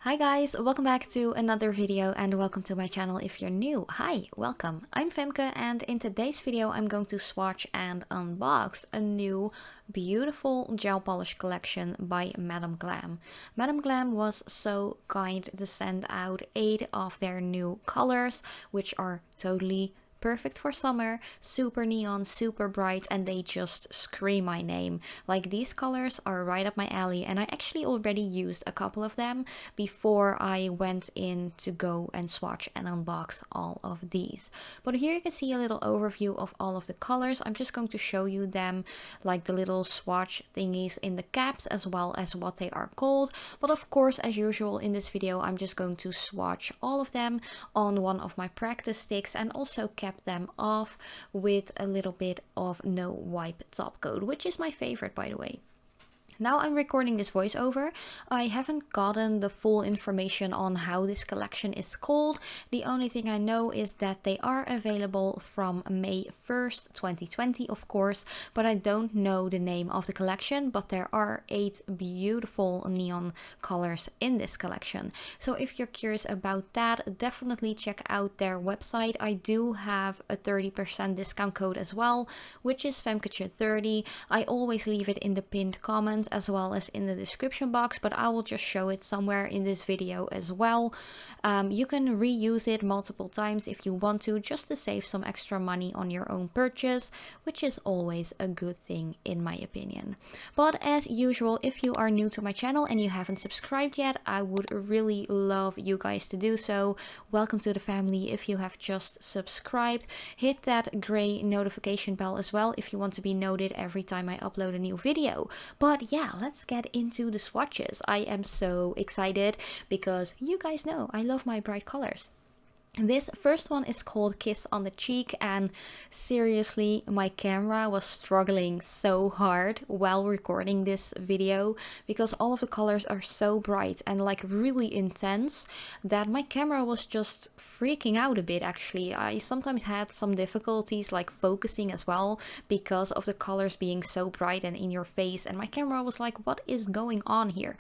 Hi guys, welcome back to another video and welcome to my channel if you're new. Hi, welcome. I'm Femke and in today's video I'm going to swatch and unbox a new beautiful gel polish collection by Madam Glam. Madam Glam was so kind to send out 8 of their new colors, which are totally perfect for summer, super neon, super bright, and they just scream my name. Like, these colors are right up my alley, and I actually already used a couple of them before I went in to go and swatch and unbox all of these. But here you can see a little overview of all of the colors. I'm just going to show you them, like the little swatch thingies in the caps, as well as what they are called. But of course, as usual in this video, I'm just going to swatch all of them on one of my practice sticks and also cap them off with a little bit of no wipe top coat, which is my favorite, by the way. Now I'm recording this voiceover. I haven't gotten the full information on how this collection is called. The only thing I know is that they are available from May 1st, 2020, of course, but I don't know the name of the collection, but there are 8 beautiful neon colors in this collection. So if you're curious about that, definitely check out their website. I do have a 30% discount code as well, which is femketje30. I always leave it in the pinned comment as well as in the description box, but I will just show it somewhere in this video as well. You can reuse it multiple times if you want to, just to save some extra money on your own purchase, which is always a good thing in my opinion. But as usual, if you are new to my channel and you haven't subscribed yet, I would really love you guys to do so. Welcome to the family. If you have just subscribed, hit that gray notification bell as well if you want to be noted every time I upload a new video. But yeah, let's get into the swatches. I am so excited because you guys know I love my bright colors. This first one is called Kiss on the Cheek, and seriously, my camera was struggling so hard while recording this video because all of the colors are so bright and like really intense that my camera was just freaking out a bit. Actually, I sometimes had some difficulties like focusing as well because of the colors being so bright and in your face, and my camera was like, what is going on here?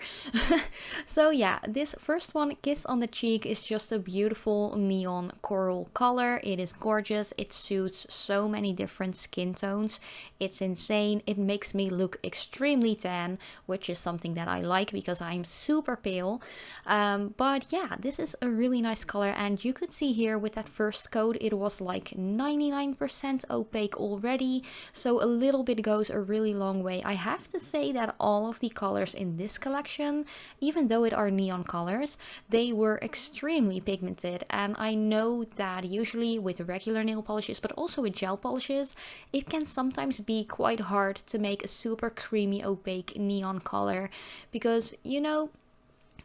So yeah, this first one, Kiss on the Cheek, is just a beautiful neon coral color. It is gorgeous. It suits so many different skin tones. It's insane. It makes me look extremely tan, which is something that I like because I'm super pale. But yeah, this is a really nice color, and you could see here with that first coat it was like 99% opaque already, so a little bit goes a really long way. I have to say that all of the colors in this collection, even though it are neon colors, they were extremely pigmented, and I know that usually with regular nail polishes, but also with gel polishes, it can sometimes be quite hard to make a super creamy opaque neon color because, you know,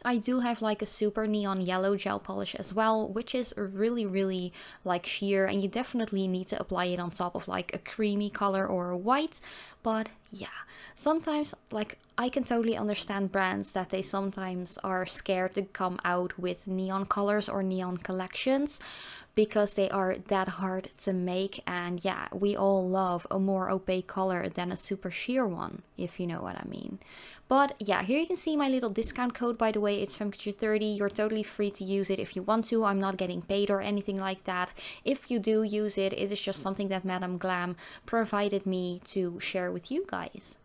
I do have like a super neon yellow gel polish as well, which is really like sheer, and you definitely need to apply it on top of like a creamy color or a white. But yeah, sometimes like I can totally understand brands that they sometimes are scared to come out with neon colors or neon collections because they are that hard to make, and yeah, we all love a more opaque color than a super sheer one, if you know what I mean. But yeah, here you can see my little discount code, by the way. It's femketje30. You're totally free to use it if you want to. I'm not getting paid or anything like that. If you do use it, it is just something that Madam Glam provided me to share with you guys.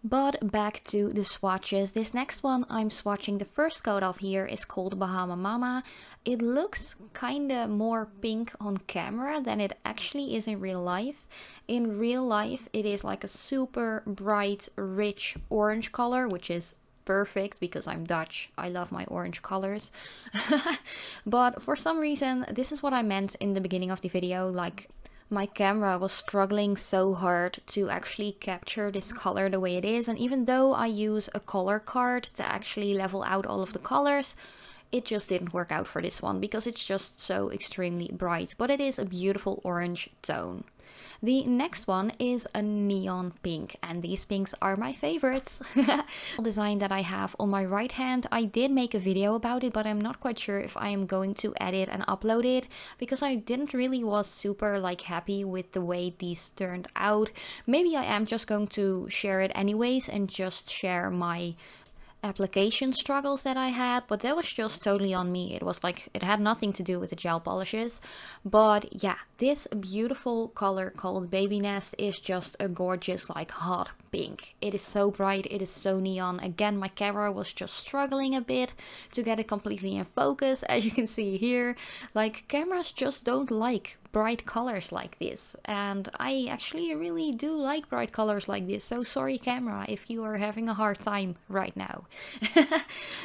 But back to the swatches. This next one I'm swatching the first coat of here is called Bahama Mama. It looks kinda more pink on camera than it actually is in real life. In real life it is like a super bright rich orange color, which is perfect because I'm Dutch. I love my orange colors. But for some reason, this is what I meant in the beginning of the video, like my camera was struggling so hard to actually capture this color the way it is, and even though I use a color card to actually level out all of the colors, it just didn't work out for this one because it's just so extremely bright, but it is a beautiful orange tone. The next one is a neon pink, and these pinks are my favorites. Design that I have on my right hand, I did make a video about it, but I'm not quite sure if I am going to edit and upload it because I didn't really was super like happy with the way these turned out. Maybe I am just going to share it anyways and just share my application struggles that I had, but that was just totally on me. It was like, it had nothing to do with the gel polishes. But yeah, this beautiful color called Baby Nest is just a gorgeous, like, hot pink. It is so bright, it is so neon. Again, my camera was just struggling a bit to get it completely in focus, as you can see here. Like, cameras just don't like bright colors like this, and I actually really do like bright colors like this, so sorry camera if you are having a hard time right now.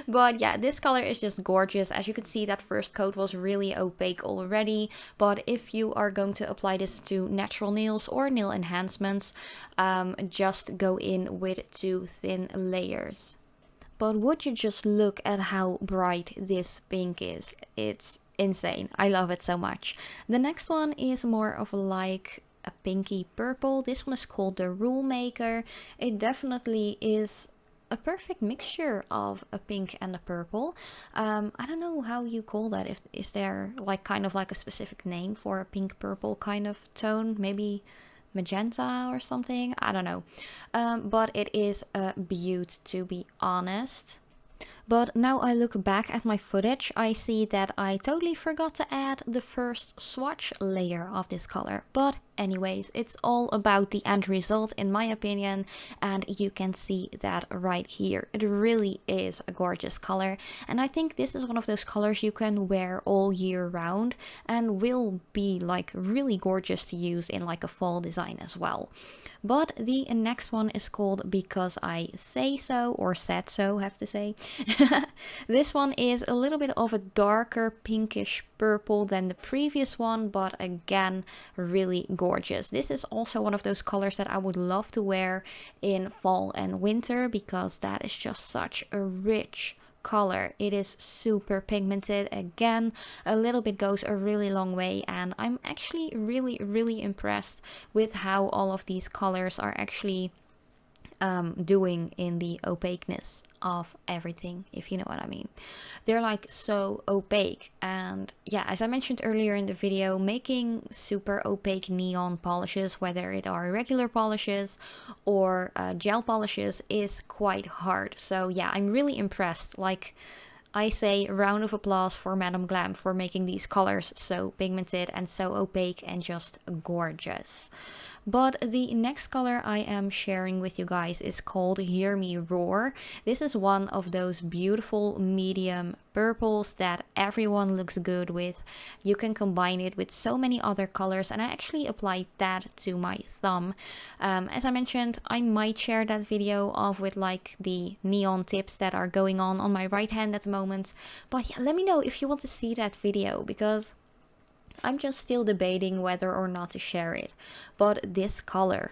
But yeah, this color is just gorgeous. As you can see, that first coat was really opaque already, but if you are going to apply this to natural nails or nail enhancements, just go in with 2 thin layers. But would you just look at how bright this pink is? It's insane. I love it so much. The next one is more of like a pinky purple. This one is called the Rule Maker. It definitely is a perfect mixture of a pink and a purple. I don't know how you call that. Is there like kind of like a specific name for a pink purple kind of tone? Maybe magenta or something, I don't know. But it is a beaut, to be honest. But now I look back at my footage, I see that I totally forgot to add the first swatch layer of this color. But anyways, it's all about the end result in my opinion, and you can see that right here. It really is a gorgeous color, and I think this is one of those colors you can wear all year round and will be like really gorgeous to use in like a fall design as well. But the next one is called Because I Say So, or Said So, have to say. This one is a little bit of a darker pinkish purple than the previous one, but again, really gorgeous. This is also one of those colors that I would love to wear in fall and winter, because that is just such a rich color. It is super pigmented. Again, a little bit goes a really long way, and I'm actually really impressed with how all of these colors are actually doing in the opaqueness of everything, if you know what I mean. They're like so opaque, and yeah, as I mentioned earlier in the video, making super opaque neon polishes, whether it are regular polishes or gel polishes, is quite hard. So yeah, I'm really impressed. Like, I say round of applause for Madam Glam for making these colors so pigmented and so opaque and just gorgeous. But the next color I am sharing with you guys is called Hear Me Roar. This is one of those beautiful medium purples that everyone looks good with. You can combine it with so many other colors, and I actually applied that to my thumb. As I mentioned, I might share that video off with like the neon tips that are going on my right hand at the moment. But yeah, let me know if you want to see that video, because I'm just still debating whether or not to share it. But this color,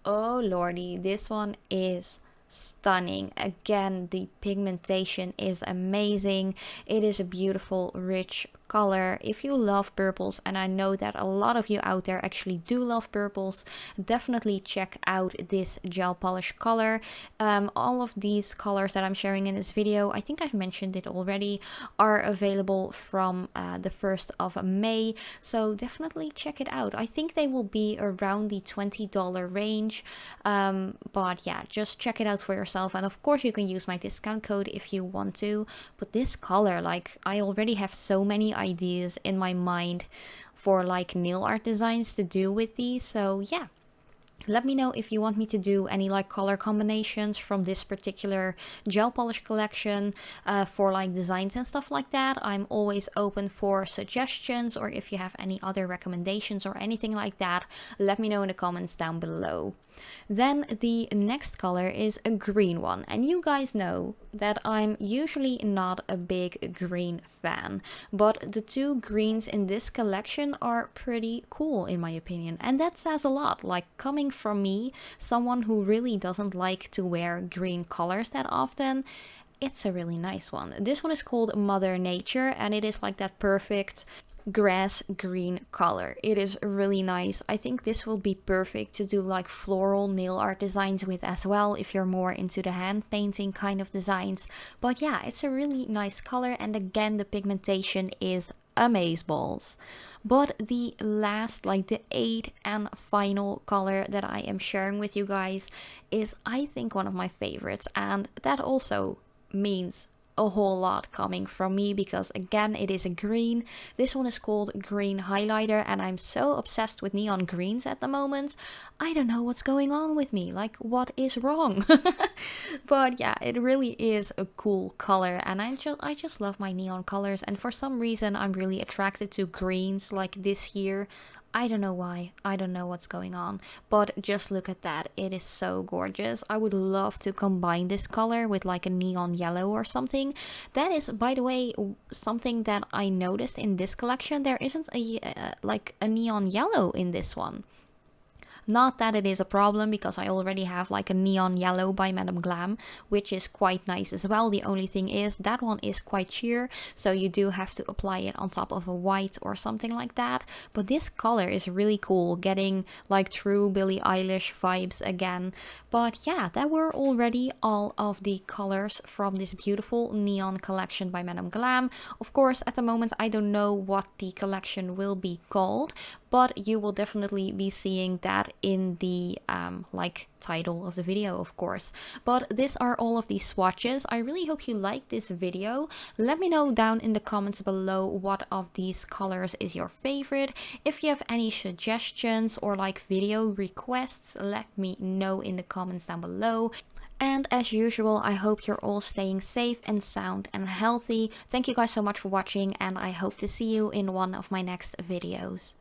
oh lordy, this one is stunning. Again, the pigmentation is amazing. It is a beautiful, rich color. If you love purples, and I know that a lot of you out there actually do love purples, definitely check out this gel polish color. All of these colors that I'm sharing in this video, I think I've mentioned it already, are available from the 1st of May, so definitely check it out. I think they will be around the $20 range, but yeah, just check it out for yourself, and of course you can use my discount code if you want to. But this color, like, I already have so many ideas in my mind for like nail art designs to do with these, so yeah, let me know if you want me to do any like color combinations from this particular gel polish collection for like designs and stuff like that. I'm always open for suggestions, or if you have any other recommendations or anything like that, let me know in the comments down below. Then the next color is a green one, and you guys know that I'm usually not a big green fan, but the 2 greens in this collection are pretty cool in my opinion, and that says a lot. Like, coming from me, someone who really doesn't like to wear green colors that often, it's a really nice one. This one is called Mother Nature, and it is like that perfect grass green color. It is really nice. I think this will be perfect to do like floral nail art designs with as well, if you're more into the hand painting kind of designs. But yeah, it's a really nice color, and again, the pigmentation is amazeballs. But the last, like the 8th and final color that I am sharing with you guys is, I think, one of my favorites, and that also means a whole lot coming from me, because again, it is a green. This one is called Green Highlighter, and I'm so obsessed with neon greens at the moment. I don't know what's going on with me, like what is wrong? But yeah, it really is a cool color, and I just love my neon colors, and for some reason I'm really attracted to greens like this year. I don't know why. I don't know what's going on. But just look at that. It is so gorgeous. I would love to combine this color with like a neon yellow or something. That is, by the way, something that I noticed in this collection. There isn't like a neon yellow in this one. Not that it is a problem, because I already have like a neon yellow by Madam Glam, which is quite nice as well. The only thing is that one is quite sheer, so you do have to apply it on top of a white or something like that. But this color is really cool, getting like true Billie Eilish vibes again. But yeah, that were already all of the colors from this beautiful neon collection by Madam Glam. Of course, at the moment I don't know what the collection will be called, but you will definitely be seeing that in the like title of the video, of course. But these are all of these swatches. I really hope you like this video. Let me know down in the comments below what of these colors is your favorite. If you have any suggestions or like video requests, let me know in the comments down below. And as usual, I hope you're all staying safe and sound and healthy. Thank you guys so much for watching, and I hope to see you in one of my next videos.